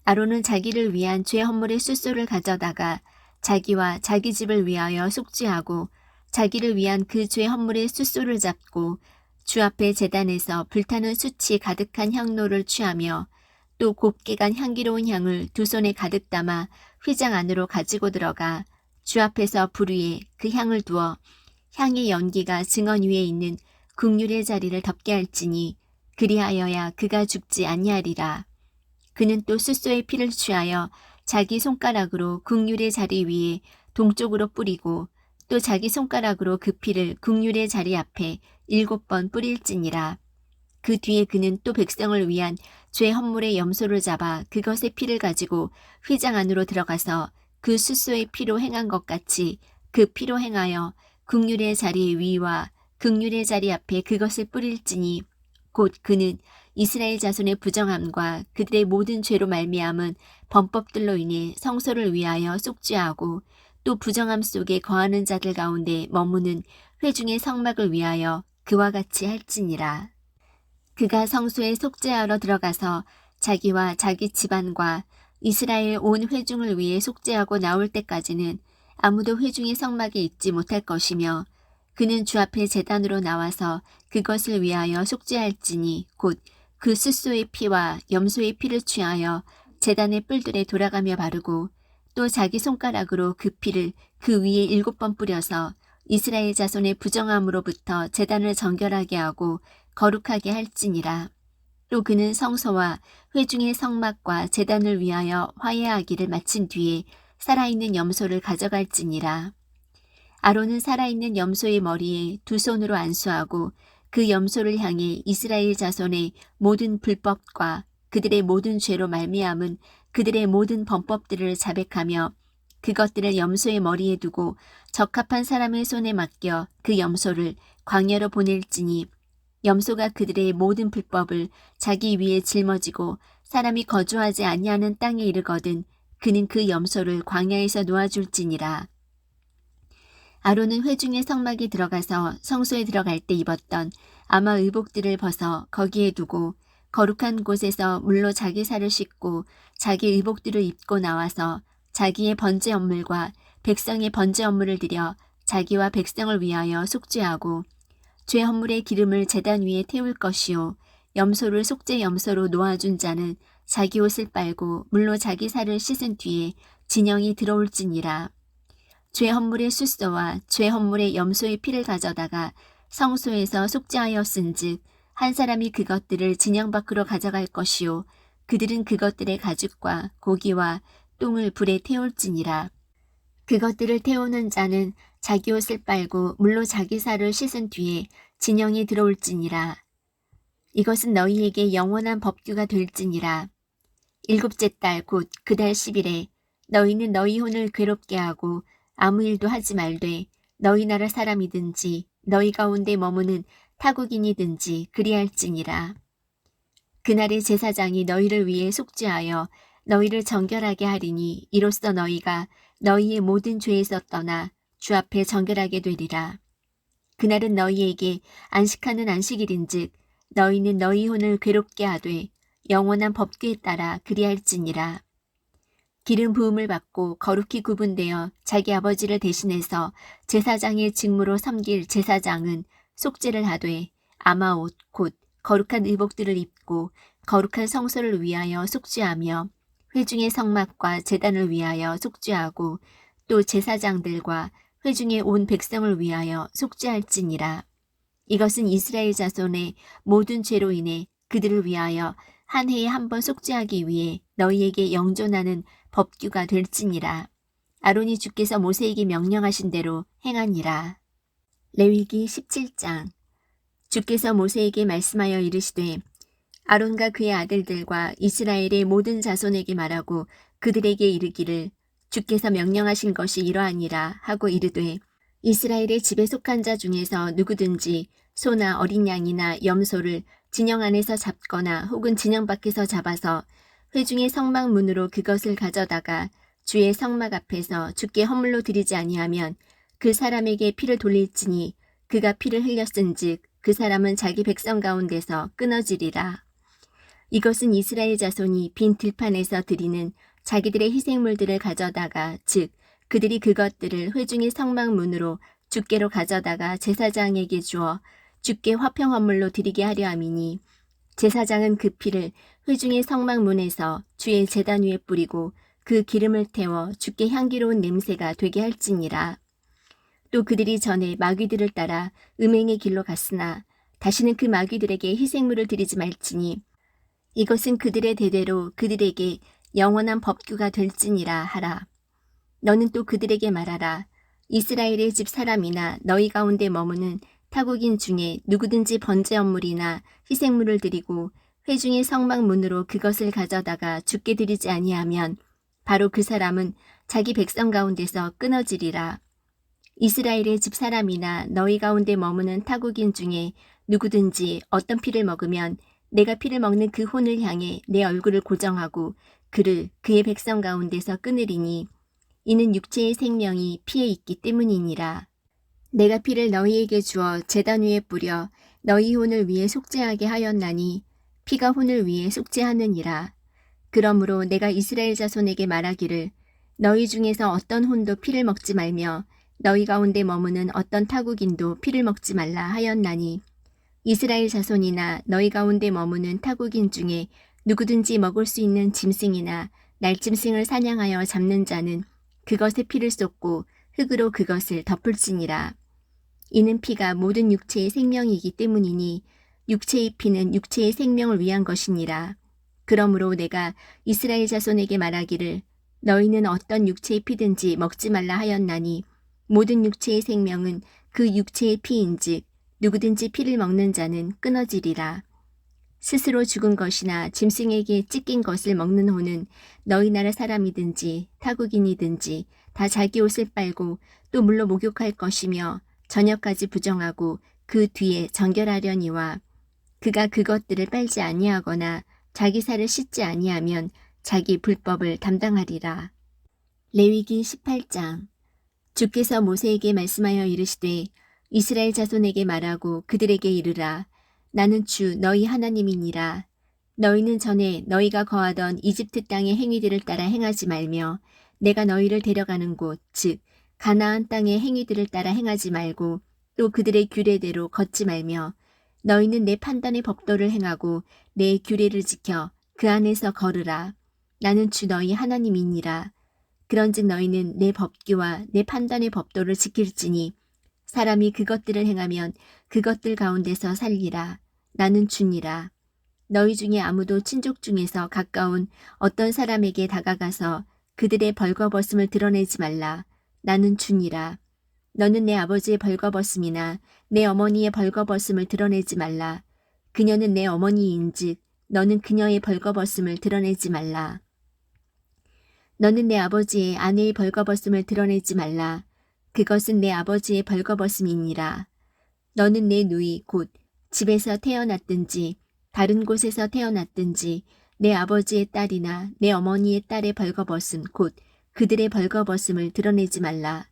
아론은 자기를 위한 죄 헌물의 숫소를 가져다가 자기와 자기 집을 위하여 속죄하고 자기를 위한 그 죄 헌물의 숫소를 잡고 주 앞에 제단에서 불타는 숯이 가득한 향로를 취하며 또 곱게 간 향기로운 향을 두 손에 가득 담아 휘장 안으로 가지고 들어가 주 앞에서 불 위에 그 향을 두어 향의 연기가 증언 위에 있는 국률의 자리를 덮게 할지니 그리하여야 그가 죽지 아니하리라. 그는 또 숫소의 피를 취하여 자기 손가락으로 국률의 자리 위에 동쪽으로 뿌리고 또 자기 손가락으로 그 피를 국률의 자리 앞에 7번 뿌릴지니라. 그 뒤에 그는 또 백성을 위한 죄 헌물의 염소를 잡아 그것의 피를 가지고 휘장 안으로 들어가서 그 숫소의 피로 행한 것 같이 그 피로 행하여 국률의 자리 위와 극률의 자리 앞에 그것을 뿌릴지니 곧 그는 이스라엘 자손의 부정함과 그들의 모든 죄로 말미암은 범법들로 인해 성소를 위하여 속죄하고 또 부정함 속에 거하는 자들 가운데 머무는 회중의 성막을 위하여 그와 같이 할지니라. 그가 성소에 속죄하러 들어가서 자기와 자기 집안과 이스라엘 온 회중을 위해 속죄하고 나올 때까지는 아무도 회중의 성막에 있지 못할 것이며 그는 주 앞에 제단으로 나와서 그것을 위하여 속죄할지니 곧 그 숫소의 피와 염소의 피를 취하여 제단의 뿔들에 돌아가며 바르고 또 자기 손가락으로 그 피를 그 위에 7번 뿌려서 이스라엘 자손의 부정함으로부터 제단을 정결하게 하고 거룩하게 할지니라. 또 그는 성소와 회중의 성막과 제단을 위하여 화해하기를 마친 뒤에 살아있는 염소를 가져갈지니라. 아론은 살아있는 염소의 머리에 두 손으로 안수하고 그 염소를 향해 이스라엘 자손의 모든 불법과 그들의 모든 죄로 말미암은 그들의 모든 범법들을 자백하며 그것들을 염소의 머리에 두고 적합한 사람의 손에 맡겨 그 염소를 광야로 보낼지니 염소가 그들의 모든 불법을 자기 위에 짊어지고 사람이 거주하지 아니하는 땅에 이르거든 그는 그 염소를 광야에서 놓아줄지니라. 아론은 회중의 성막에 들어가서 성소에 들어갈 때 입었던 아마 의복들을 벗어 거기에 두고 거룩한 곳에서 물로 자기 살을 씻고 자기 의복들을 입고 나와서 자기의 번제 업물과 백성의 번제 업물을 드려 자기와 백성을 위하여 속죄하고 죄 헌물의 기름을 제단 위에 태울 것이요 염소를 속죄 염소로 놓아준 자는 자기 옷을 빨고 물로 자기 살을 씻은 뒤에 진영이 들어올지니라. 죄 헌물의 숫소와 죄 헌물의 염소의 피를 가져다가 성소에서 속죄하였은즉 한 사람이 그것들을 진영 밖으로 가져갈 것이요 그들은 그것들의 가죽과 고기와 똥을 불에 태울지니라. 그것들을 태우는 자는 자기 옷을 빨고 물로 자기 살을 씻은 뒤에 진영이 들어올지니라. 이것은 너희에게 영원한 법규가 될지니라. 7째 달 곧 그 달 10일에 너희는 너희 혼을 괴롭게 하고 아무 일도 하지 말되 너희 나라 사람이든지 너희 가운데 머무는 타국인이든지 그리할지니라. 그날에 제사장이 너희를 위해 속죄하여 너희를 정결하게 하리니 이로써 너희가 너희의 모든 죄에서 떠나 주 앞에 정결하게 되리라. 그날은 너희에게 안식하는 안식일인즉 너희는 너희 혼을 괴롭게 하되 영원한 법규에 따라 그리할지니라. 기름 부음을 받고 거룩히 구분되어 자기 아버지를 대신해서 제사장의 직무로 섬길 제사장은 속죄를 하되 아마옷 곧 거룩한 의복들을 입고 거룩한 성소를 위하여 속죄하며 회중의 성막과 제단을 위하여 속죄하고 또 제사장들과 회중의 온 백성을 위하여 속죄할지니라. 이것은 이스라엘 자손의 모든 죄로 인해 그들을 위하여 한 해에 한 번 속죄하기 위해 너희에게 영존하는 법규가 될지니라. 아론이 주께서 모세에게 명령하신 대로 행하니라. 레위기 17장. 주께서 모세에게 말씀하여 이르시되 아론과 그의 아들들과 이스라엘의 모든 자손에게 말하고 그들에게 이르기를 주께서 명령하신 것이 이러하니라 하고 이르되 이스라엘의 집에 속한 자 중에서 누구든지 소나 어린 양이나 염소를 진영 안에서 잡거나 혹은 진영 밖에서 잡아서 회중의 성막 문으로 그것을 가져다가 주의 성막 앞에서 주께 헌물로 드리지 아니하면 그 사람에게 피를 돌릴지니 그가 피를 흘렸은즉 그 사람은 자기 백성 가운데서 끊어지리라. 이것은 이스라엘 자손이 빈 들판에서 드리는 자기들의 희생물들을 가져다가 즉 그들이 그것들을 회중의 성막문으로 주께로 가져다가 제사장에게 주어 주께 화평 헌물로 드리게 하려 함이니 제사장은 그 피를 회중의 성막문에서 주의 제단 위에 뿌리고 그 기름을 태워 주께 향기로운 냄새가 되게 할지니라. 또 그들이 전에 마귀들을 따라 음행의 길로 갔으나 다시는 그 마귀들에게 희생물을 드리지 말지니 이것은 그들의 대대로 그들에게 영원한 법규가 될지니라 하라. 너는 또 그들에게 말하라. 이스라엘의 집 사람이나 너희 가운데 머무는 타국인 중에 누구든지 번제 헌물이나 희생물을 드리고 회중의 성막 문으로 그것을 가져다가 주께 드리지 아니하면 바로 그 사람은 자기 백성 가운데서 끊어지리라. 이스라엘의 집 사람이나 너희 가운데 머무는 타국인 중에 누구든지 어떤 피를 먹으면 내가 피를 먹는 그 혼을 향해 내 얼굴을 고정하고 그를 그의 백성 가운데서 끊으리니 이는 육체의 생명이 피에 있기 때문이니라. 내가 피를 너희에게 주어 제단 위에 뿌려 너희 혼을 위해 속죄하게 하였나니 피가 혼을 위해 속죄하느니라. 그러므로 내가 이스라엘 자손에게 말하기를 너희 중에서 어떤 혼도 피를 먹지 말며 너희 가운데 머무는 어떤 타국인도 피를 먹지 말라 하였나니 이스라엘 자손이나 너희 가운데 머무는 타국인 중에 누구든지 먹을 수 있는 짐승이나 날짐승을 사냥하여 잡는 자는 그것에 피를 쏟고 흙으로 그것을 덮을지니라. 이는 피가 모든 육체의 생명이기 때문이니 육체의 피는 육체의 생명을 위한 것이니라. 그러므로 내가 이스라엘 자손에게 말하기를 너희는 어떤 육체의 피든지 먹지 말라 하였나니 모든 육체의 생명은 그 육체의 피인즉 누구든지 피를 먹는 자는 끊어지리라. 스스로 죽은 것이나 짐승에게 찢긴 것을 먹는 호는 너희 나라 사람이든지 타국인이든지 다 자기 옷을 빨고 또 물로 목욕할 것이며 저녁까지 부정하고 그 뒤에 정결하려니와 그가 그것들을 빨지 아니하거나 자기 살을 씻지 아니하면 자기 불법을 담당하리라. 레위기 18장. 주께서 모세에게 말씀하여 이르시되 이스라엘 자손에게 말하고 그들에게 이르라. 나는 주 너희 하나님이니라. 너희는 전에 너희가 거하던 이집트 땅의 행위들을 따라 행하지 말며 내가 너희를 데려가는 곳 즉 가나안 땅의 행위들을 따라 행하지 말고 또 그들의 규례대로 걷지 말며 너희는 내 판단의 법도를 행하고 내 규례를 지켜 그 안에서 걸으라. 나는 주 너희 하나님이니라. 그런즉 너희는 내 법규와 내 판단의 법도를 지킬지니 사람이 그것들을 행하면 그것들 가운데서 살리라. 나는 주니라. 너희 중에 아무도 친족 중에서 가까운 어떤 사람에게 다가가서 그들의 벌거벗음을 드러내지 말라. 나는 주니라. 너는 내 아버지의 벌거벗음이나 내 어머니의 벌거벗음을 드러내지 말라. 그녀는 내 어머니인즉 너는 그녀의 벌거벗음을 드러내지 말라. 너는 내 아버지의 아내의 벌거벗음을 드러내지 말라. 그것은 내 아버지의 벌거벗음이니라. 너는 내 누이 곧 집에서 태어났든지 다른 곳에서 태어났든지 내 아버지의 딸이나 내 어머니의 딸의 벌거벗음 곧 그들의 벌거벗음을 드러내지 말라.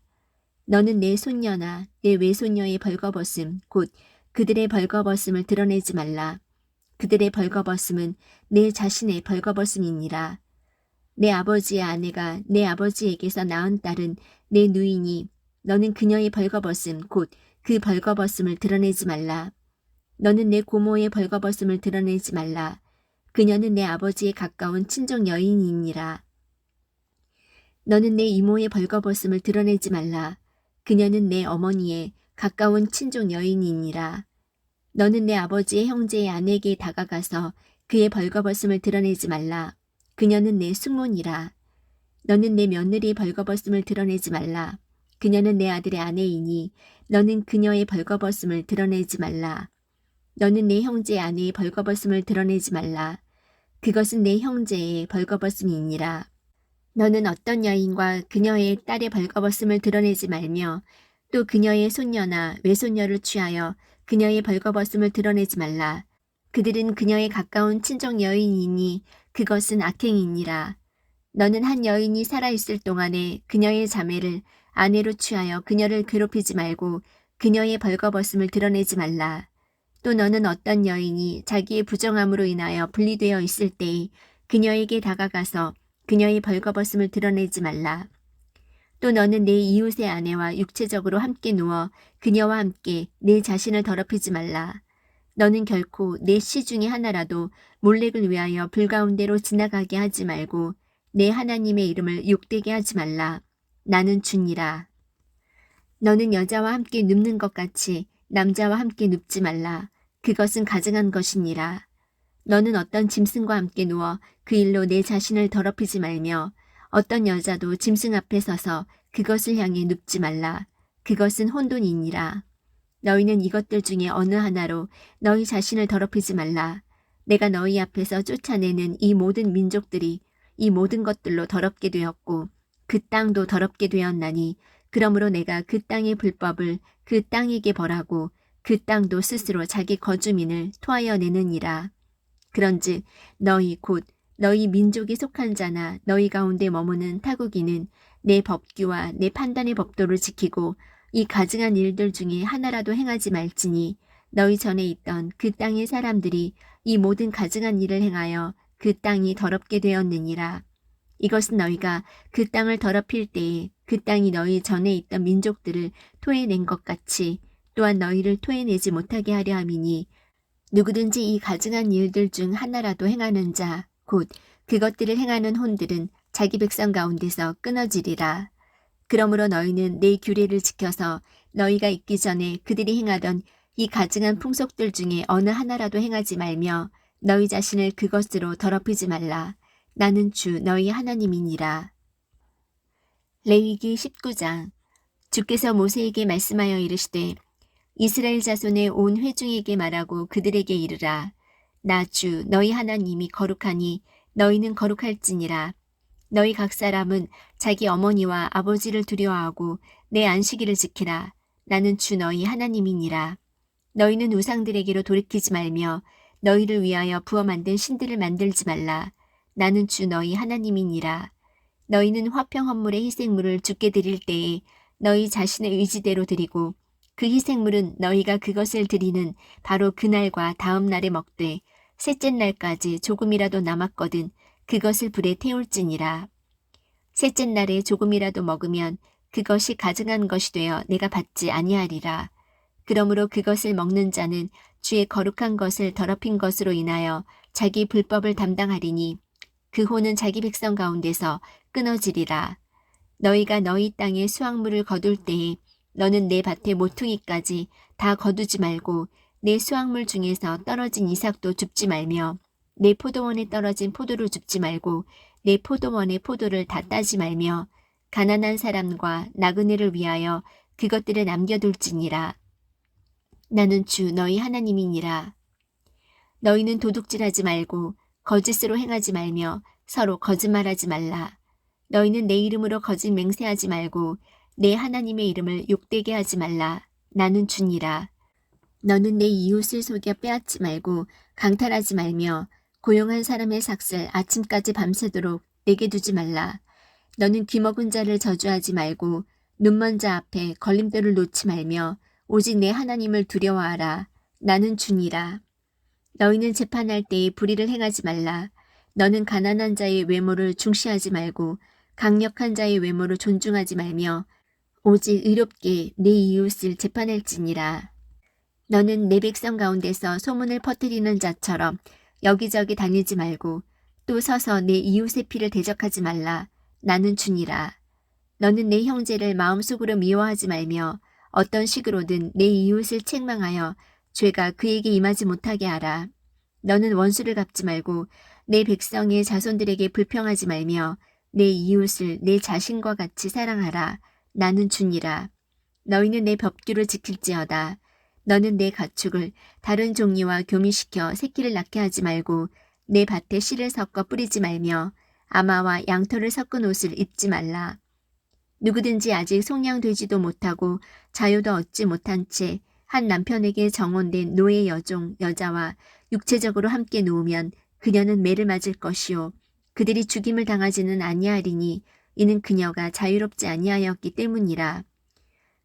너는 내 손녀나 내 외손녀의 벌거벗음 곧 그들의 벌거벗음을 드러내지 말라. 그들의 벌거벗음은 내 자신의 벌거벗음이니라. 내 아버지의 아내가 내 아버지에게서 낳은 딸은 내 누이니 너는 그녀의 벌거벗음 곧 그 벌거벗음을 드러내지 말라. 너는 내 고모의 벌거벗음을 드러내지 말라. 그녀는 내 아버지의 가까운 친족 여인이니라. 너는 내 이모의 벌거벗음을 드러내지 말라. 그녀는 내 어머니의 가까운 친족 여인이니라. 너는 내 아버지의 형제의 아내에게 다가가서 그의 벌거벗음을 드러내지 말라. 그녀는 내 숙모니라. 너는 내 며느리의 벌거벗음을 드러내지 말라. 그녀는 내 아들의 아내이니 너는 그녀의 벌거벗음을 드러내지 말라. 너는 내 형제의 아내의 벌거벗음을 드러내지 말라. 그것은 내 형제의 벌거벗음이니라. 너는 어떤 여인과 그녀의 딸의 벌거벗음을 드러내지 말며 또 그녀의 손녀나 외손녀를 취하여 그녀의 벌거벗음을 드러내지 말라. 그들은 그녀의 가까운 친족 여인이니 그것은 악행이니라. 너는 한 여인이 살아있을 동안에 그녀의 자매를 아내로 취하여 그녀를 괴롭히지 말고 그녀의 벌거벗음을 드러내지 말라. 또 너는 어떤 여인이 자기의 부정함으로 인하여 분리되어 있을 때에 그녀에게 다가가서 그녀의 벌거벗음을 드러내지 말라. 또 너는 내 이웃의 아내와 육체적으로 함께 누워 그녀와 함께 내 자신을 더럽히지 말라. 너는 결코 내 시 중에 하나라도 몰렉을 위하여 불 가운데로 지나가게 하지 말고 내 하나님의 이름을 욕되게 하지 말라. 나는 주니라. 너는 여자와 함께 눕는 것 같이 남자와 함께 눕지 말라. 그것은 가증한 것이니라. 너는 어떤 짐승과 함께 누워 그 일로 내 자신을 더럽히지 말며 어떤 여자도 짐승 앞에 서서 그것을 향해 눕지 말라. 그것은 혼돈이니라. 너희는 이것들 중에 어느 하나로 너희 자신을 더럽히지 말라. 내가 너희 앞에서 쫓아내는 이 모든 민족들이 이 모든 것들로 더럽게 되었고 그 땅도 더럽게 되었나니 그러므로 내가 그 땅의 불법을 그 땅에게 벌하고 그 땅도 스스로 자기 거주민을 토하여 내느니라. 그런즉 너희 곧 너희 민족에 속한 자나 너희 가운데 머무는 타국인은 내 법규와 내 판단의 법도를 지키고 이 가증한 일들 중에 하나라도 행하지 말지니 너희 전에 있던 그 땅의 사람들이 이 모든 가증한 일을 행하여 그 땅이 더럽게 되었느니라. 이것은 너희가 그 땅을 더럽힐 때에 그 땅이 너희 전에 있던 민족들을 토해낸 것 같이 또한 너희를 토해내지 못하게 하려 함이니 누구든지 이 가증한 일들 중 하나라도 행하는 자, 곧 그것들을 행하는 혼들은 자기 백성 가운데서 끊어지리라. 그러므로 너희는 내 규례를 지켜서 너희가 있기 전에 그들이 행하던 이 가증한 풍속들 중에 어느 하나라도 행하지 말며 너희 자신을 그것으로 더럽히지 말라. 나는 주 너희 하나님이니라. 레위기 19장. 주께서 모세에게 말씀하여 이르시되 이스라엘 자손의 온 회중에게 말하고 그들에게 이르라. 나 주 너희 하나님이 거룩하니 너희는 거룩할지니라. 너희 각 사람은 자기 어머니와 아버지를 두려워하고 내 안식일을 지키라. 나는 주 너희 하나님이니라. 너희는 우상들에게로 돌이키지 말며 너희를 위하여 부어 만든 신들을 만들지 말라. 나는 주 너희 하나님이니라. 너희는 화평 헌물의 희생물을 주께 드릴 때에 너희 자신의 의지대로 드리고 그 희생물은 너희가 그것을 드리는 바로 그날과 다음 날에 먹되 셋째 날까지 조금이라도 남았거든 그것을 불에 태울지니라. 셋째 날에 조금이라도 먹으면 그것이 가증한 것이 되어 내가 받지 아니하리라. 그러므로 그것을 먹는 자는 주의 거룩한 것을 더럽힌 것으로 인하여 자기 불법을 담당하리니 그 호는 자기 백성 가운데서 끊어지리라. 너희가 너희 땅에 수확물을 거둘 때에 너는 내 밭의 모퉁이까지 다 거두지 말고 내 수확물 중에서 떨어진 이삭도 줍지 말며 내 포도원에 떨어진 포도를 줍지 말고 내 포도원의 포도를 다 따지 말며 가난한 사람과 나그네를 위하여 그것들을 남겨둘지니라. 나는 주 너희 하나님이니라. 너희는 도둑질하지 말고 거짓으로 행하지 말며 서로 거짓말하지 말라. 너희는 내 이름으로 거짓 맹세하지 말고 내 하나님의 이름을 욕되게 하지 말라. 나는 주니라. 너는 내 이웃을 속여 빼앗지 말고 강탈하지 말며 고용한 사람의 삭슬 아침까지 밤새도록 내게 두지 말라. 너는 귀먹은 자를 저주하지 말고 눈먼 자 앞에 걸림돌을 놓지 말며 오직 내 하나님을 두려워하라. 나는 주니라. 너희는 재판할 때에 불의를 행하지 말라. 너는 가난한 자의 외모를 중시하지 말고 강력한 자의 외모를 존중하지 말며 오직 의롭게 내 이웃을 재판할지니라. 너는 내 백성 가운데서 소문을 퍼뜨리는 자처럼 여기저기 다니지 말고 또 서서 내 이웃의 피를 대적하지 말라. 나는 주니라. 너는 내 형제를 마음속으로 미워하지 말며 어떤 식으로든 내 이웃을 책망하여 죄가 그에게 임하지 못하게 하라. 너는 원수를 갚지 말고 내 백성의 자손들에게 불평하지 말며 내 이웃을 내 자신과 같이 사랑하라. 나는 주니라. 너희는 내 법규를 지킬지어다. 너는 내 가축을 다른 종류와 교미시켜 새끼를 낳게 하지 말고 내 밭에 씨를 섞어 뿌리지 말며 아마와 양털을 섞은 옷을 입지 말라. 누구든지 아직 속량되지도 못하고 자유도 얻지 못한 채 한 남편에게 정혼된 노예 여종 여자와 육체적으로 함께 누우면 그녀는 매를 맞을 것이요 그들이 죽임을 당하지는 아니하리니 이는 그녀가 자유롭지 아니하였기 때문이라.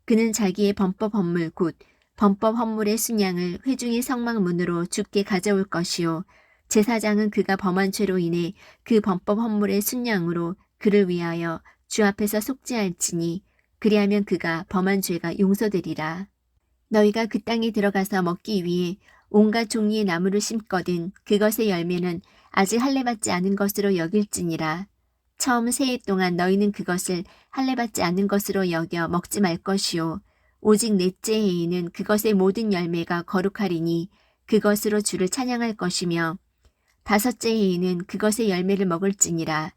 그는 자기의 범법 헌물 곧 범법 헌물의 순양을 회중의 성막문으로 주께 가져올 것이요 제사장은 그가 범한 죄로 인해 그 범법 헌물의 순양으로 그를 위하여 주 앞에서 속죄할지니 그리하면 그가 범한 죄가 용서되리라. 너희가 그 땅에 들어가서 먹기 위해 온갖 종류의 나무를 심거든 그것의 열매는 아직 할례받지 않은 것으로 여길지니라. 처음 새해 동안 너희는 그것을 할례받지 않은 것으로 여겨 먹지 말 것이요 오직 넷째 해에는 그것의 모든 열매가 거룩하리니 그것으로 주를 찬양할 것이며 다섯째 해에는 그것의 열매를 먹을지니라.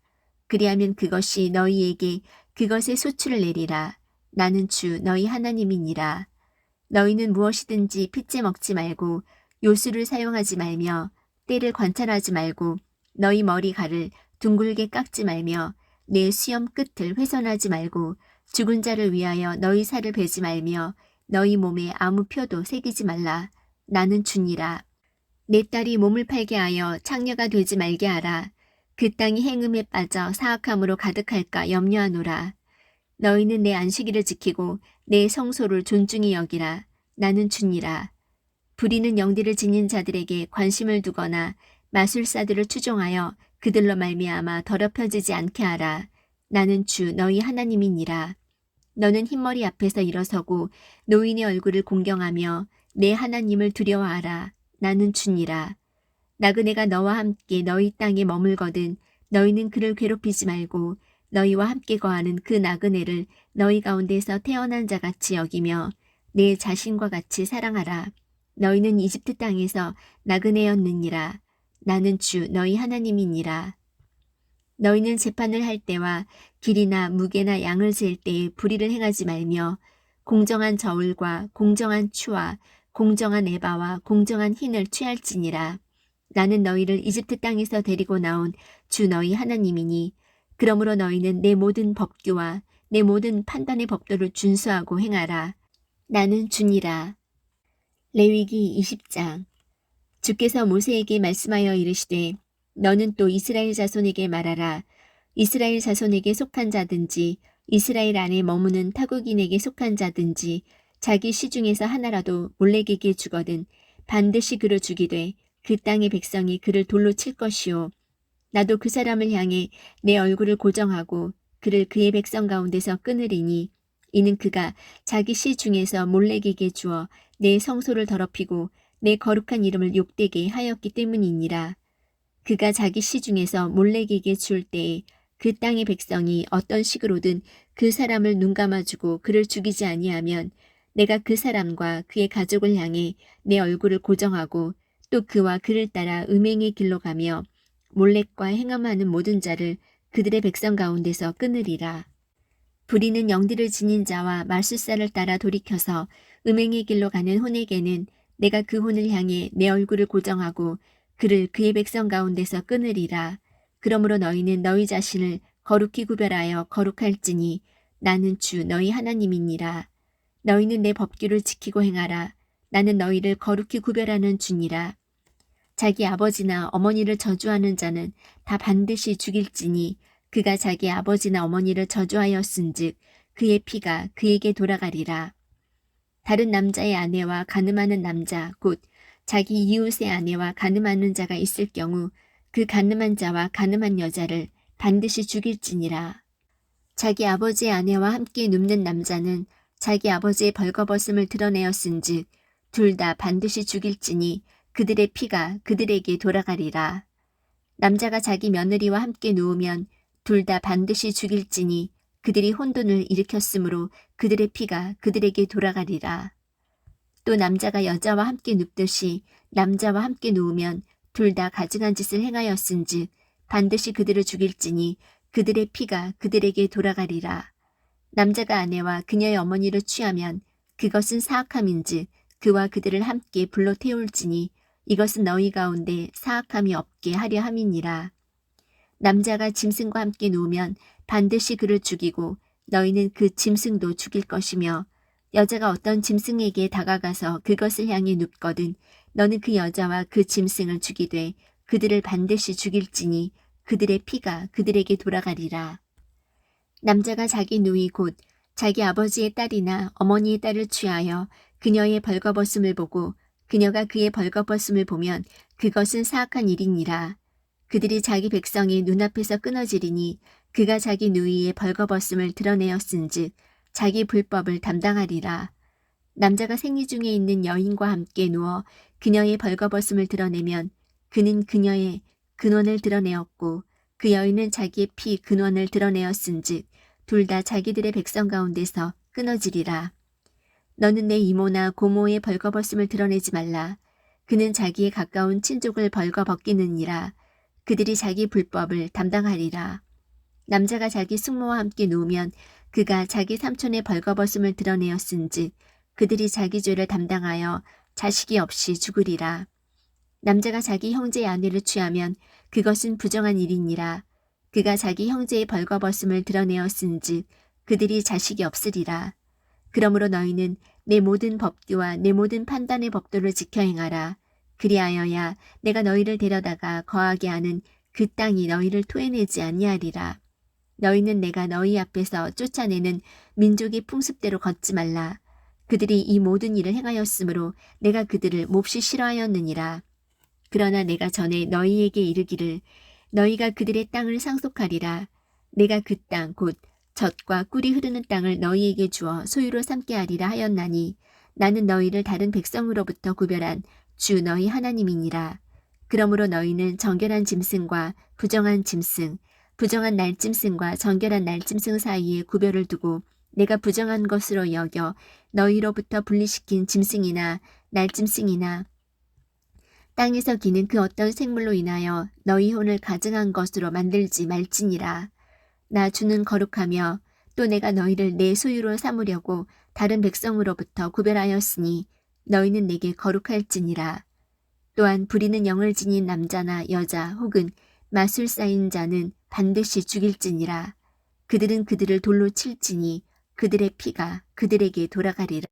그리하면 그것이 너희에게 그것의 소출을 내리라. 나는 주 너희 하나님이니라. 너희는 무엇이든지 핏째 먹지 말고 요술을 사용하지 말며 때를 관찰하지 말고 너희 머리칼을 둥글게 깎지 말며 내 수염 끝을 훼손하지 말고 죽은 자를 위하여 너희 살을 베지 말며 너희 몸에 아무 표도 새기지 말라. 나는 주니라. 내 딸이 몸을 팔게 하여 창녀가 되지 말게 하라. 그 땅이 행음에 빠져 사악함으로 가득할까 염려하노라. 너희는 내 안식일을 지키고 내 성소를 존중히 여기라. 나는 주니라. 부리는 영들을 지닌 자들에게 관심을 두거나 마술사들을 추종하여 그들로 말미암아 더럽혀지지 않게 하라. 나는 주 너희 하나님이니라. 너는 흰머리 앞에서 일어서고 노인의 얼굴을 공경하며 내 하나님을 두려워하라. 나는 주니라. 나그네가 너와 함께 너희 땅에 머물거든 너희는 그를 괴롭히지 말고 너희와 함께 거하는 그 나그네를 너희 가운데서 태어난 자같이 여기며 내 자신과 같이 사랑하라. 너희는 이집트 땅에서 나그네였느니라. 나는 주 너희 하나님이니라. 너희는 재판을 할 때와 길이나 무게나 양을 잴 때에 불의를 행하지 말며 공정한 저울과 공정한 추와 공정한 에바와 공정한 흰을 취할지니라. 나는 너희를 이집트 땅에서 데리고 나온 주 너희 하나님이니 그러므로 너희는 내 모든 법규와 내 모든 판단의 법도를 준수하고 행하라. 나는 주니라. 레위기 20장. 주께서 모세에게 말씀하여 이르시되 너는 또 이스라엘 자손에게 말하라. 이스라엘 자손에게 속한 자든지 이스라엘 안에 머무는 타국인에게 속한 자든지 자기 시중에서 하나라도 몰래에게 주거든 반드시 그를 죽이되 그 땅의 백성이 그를 돌로 칠 것이요 나도 그 사람을 향해 내 얼굴을 고정하고 그를 그의 백성 가운데서 끊으리니 이는 그가 자기 시 중에서 몰래에게 주어 내 성소를 더럽히고 내 거룩한 이름을 욕되게 하였기 때문이니라. 그가 자기 시 중에서 몰래에게 줄 때에 그 땅의 백성이 어떤 식으로든 그 사람을 눈감아주고 그를 죽이지 아니하면 내가 그 사람과 그의 가족을 향해 내 얼굴을 고정하고 또 그와 그를 따라 음행의 길로 가며 몰렉과 행함하는 모든 자를 그들의 백성 가운데서 끊으리라. 부리는 영들을 지닌 자와 말술사를 따라 돌이켜서 음행의 길로 가는 혼에게는 내가 그 혼을 향해 내 얼굴을 고정하고 그를 그의 백성 가운데서 끊으리라. 그러므로 너희는 너희 자신을 거룩히 구별하여 거룩할지니 나는 주 너희 하나님이니라. 너희는 내 법규를 지키고 행하라. 나는 너희를 거룩히 구별하는 주니라. 자기 아버지나 어머니를 저주하는 자는 다 반드시 죽일지니 그가 자기 아버지나 어머니를 저주하였은즉 그의 피가 그에게 돌아가리라. 다른 남자의 아내와 간음하는 남자 곧 자기 이웃의 아내와 간음하는 자가 있을 경우 그 간음한 자와 간음한 여자를 반드시 죽일지니라. 자기 아버지의 아내와 함께 눕는 남자는 자기 아버지의 벌거벗음을 드러내었은즉 둘 다 반드시 죽일지니 그들의 피가 그들에게 돌아가리라. 남자가 자기 며느리와 함께 누우면 둘 다 반드시 죽일지니 그들이 혼돈을 일으켰으므로 그들의 피가 그들에게 돌아가리라. 또 남자가 여자와 함께 눕듯이 남자와 함께 누우면 둘 다 가증한 짓을 행하였은즉 반드시 그들을 죽일지니 그들의 피가 그들에게 돌아가리라. 남자가 아내와 그녀의 어머니를 취하면 그것은 사악함인즉 그와 그들을 함께 불로 태울지니 이것은 너희 가운데 사악함이 없게 하려 함이니라. 남자가 짐승과 함께 누우면 반드시 그를 죽이고 너희는 그 짐승도 죽일 것이며 여자가 어떤 짐승에게 다가가서 그것을 향해 눕거든 너는 그 여자와 그 짐승을 죽이되 그들을 반드시 죽일지니 그들의 피가 그들에게 돌아가리라. 남자가 자기 누이 곧 자기 아버지의 딸이나 어머니의 딸을 취하여 그녀의 벌거벗음을 보고 그녀가 그의 벌거벗음을 보면 그것은 사악한 일이니라. 그들이 자기 백성의 눈앞에서 끊어지리니 그가 자기 누이의 벌거벗음을 드러내었은즉 자기 불법을 담당하리라. 남자가 생리 중에 있는 여인과 함께 누워 그녀의 벌거벗음을 드러내면 그는 그녀의 근원을 드러내었고 그 여인은 자기의 피 근원을 드러내었은즉 둘 다 자기들의 백성 가운데서 끊어지리라. 너는 내 이모나 고모의 벌거벗음을 드러내지 말라. 그는 자기의 가까운 친족을 벌거벗기느니라. 그들이 자기 불법을 담당하리라. 남자가 자기 숙모와 함께 누우면 그가 자기 삼촌의 벌거벗음을 드러내었은즉 그들이 자기 죄를 담당하여 자식이 없이 죽으리라. 남자가 자기 형제의 아내를 취하면 그것은 부정한 일이니라. 그가 자기 형제의 벌거벗음을 드러내었은즉 그들이 자식이 없으리라. 그러므로 너희는 내 모든 법도와 내 모든 판단의 법도를 지켜 행하라. 그리하여야 내가 너희를 데려다가 거하게 하는 그 땅이 너희를 토해내지 아니하리라. 너희는 내가 너희 앞에서 쫓아내는 민족의 풍습대로 걷지 말라. 그들이 이 모든 일을 행하였으므로 내가 그들을 몹시 싫어하였느니라. 그러나 내가 전에 너희에게 이르기를 너희가 그들의 땅을 상속하리라. 내가 그 땅 곧 젖과 꿀이 흐르는 땅을 너희에게 주어 소유로 삼게 하리라 하였나니 나는 너희를 다른 백성으로부터 구별한 주 너희 하나님이니라. 그러므로 너희는 정결한 짐승과 부정한 짐승, 부정한 날짐승과 정결한 날짐승 사이에 구별을 두고 내가 부정한 것으로 여겨 너희로부터 분리시킨 짐승이나 날짐승이나 땅에서 기는 그 어떤 생물로 인하여 너희 혼을 가증한 것으로 만들지 말지니라. 나 주는 거룩하며 또 내가 너희를 내 소유로 삼으려고 다른 백성으로부터 구별하였으니 너희는 내게 거룩할지니라. 또한 부리는 영을 지닌 남자나 여자 혹은 마술사인 자는 반드시 죽일지니라. 그들은 그들을 돌로 칠지니 그들의 피가 그들에게 돌아가리라.